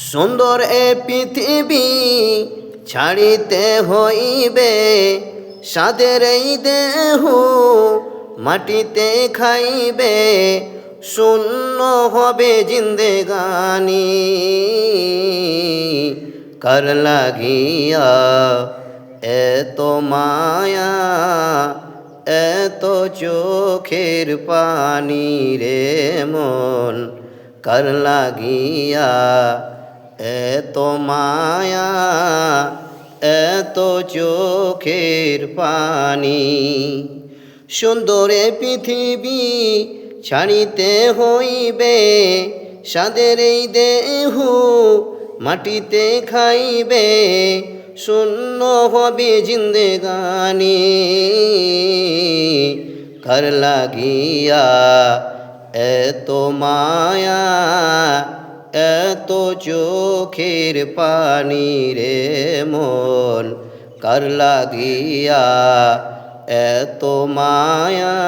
সুন্দর এ পৃথিবী ছাড়িতে হইবে, সাদের এই দেহ মাটিতে খাইবে, শূন্য হবে জিন্দেগানি। কার লাগিয়া এত মায়া, এত চোখের পানি রে মন, কার লাগিয়া এত মায়া, এত চোখের পানি। সুন্দরে পৃথিবী ছাড়িতে হইবে, সাদের এই দেহ মাটিতে খাইবে, শূন্য হবে জিন্দেগানি। কার লাগিয়া এত মায়া, এত চোখের পানি রে মন, কার লাগিয়া এত মায়া,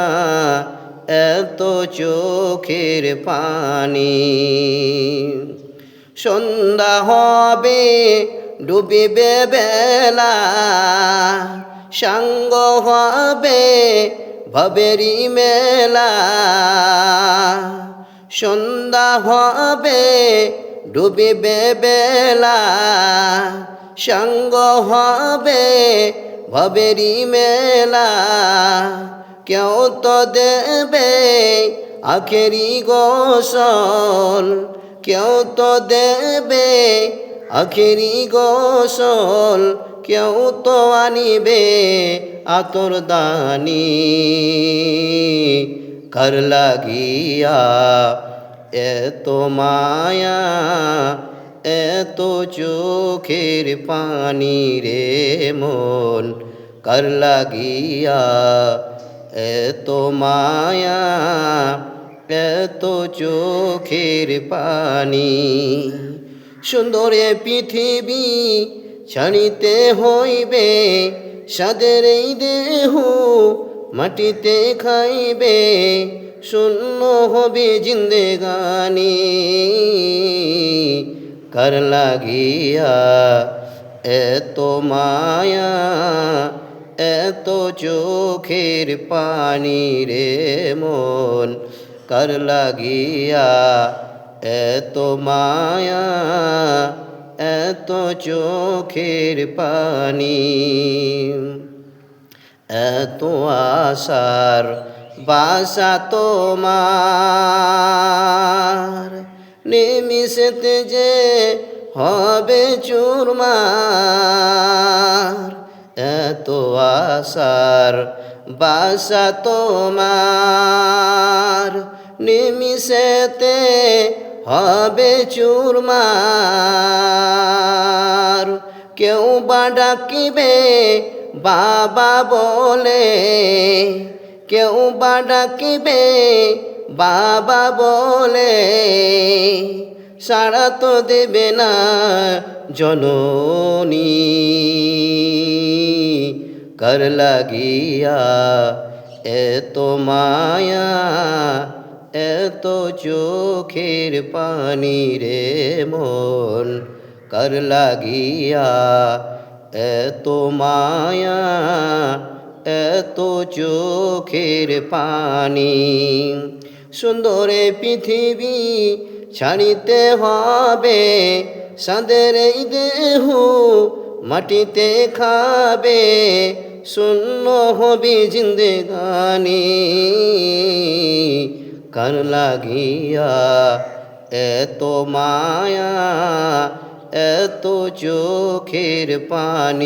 এত চোখের পানি। সন্ধ্যা হবে ডুবিবে বেলা, সাঙ্গ হবে ভবেরি মেলা। সন্ধ্যা হবে ডুবিবে বেলা, সাঙ্গ হবে ভবেরি মেলা। কেউ তো দেবে আখেরি গোসল, কেউ তো দেবে আখেরি গোসল, কেউ তো আনিবে আতর দানি। কার লাগিয়া এত মায়া, এত চোখের পানি রে মন, কার লাগিয়া এত মায়া, এত চোখের পানি। সুন্দর এ পৃথিবী ছাড়িতে হইবে, সাদের এই দেহ মাটিতে খাইবে, শূন্য হবে জিন্দেগানি। কার লাগিয়া এত মায়া, এত চোখের পানি রে মন, কার লাগিয়া এত মায়া, এত চোখের পানি। এত আশার বাসা তোমার, নিমিষেতে যে হবে চুরমার। এত আশার বাসা তোমার, নিমিষেতে হবে চুরমার। কেউ বা ডাকিবে বাবা বলে, কেউ বা ডাকিবে বাবা বলে, সাড়া তো দেবে না জননী। কার লাগিয়া এত মায়া, এত চোখের পানি রে মন, কার লাগিয়া এত মায়া, এত চোখের পানি। সুন্দর এ পৃথিবী ছাড়িতে হবে, সাদের এই দেহ মাটিতে খাবে, শূন্য হবে জিন্দেগানি। কার লাগিয়া এত মায়া, এত চোখের পানি।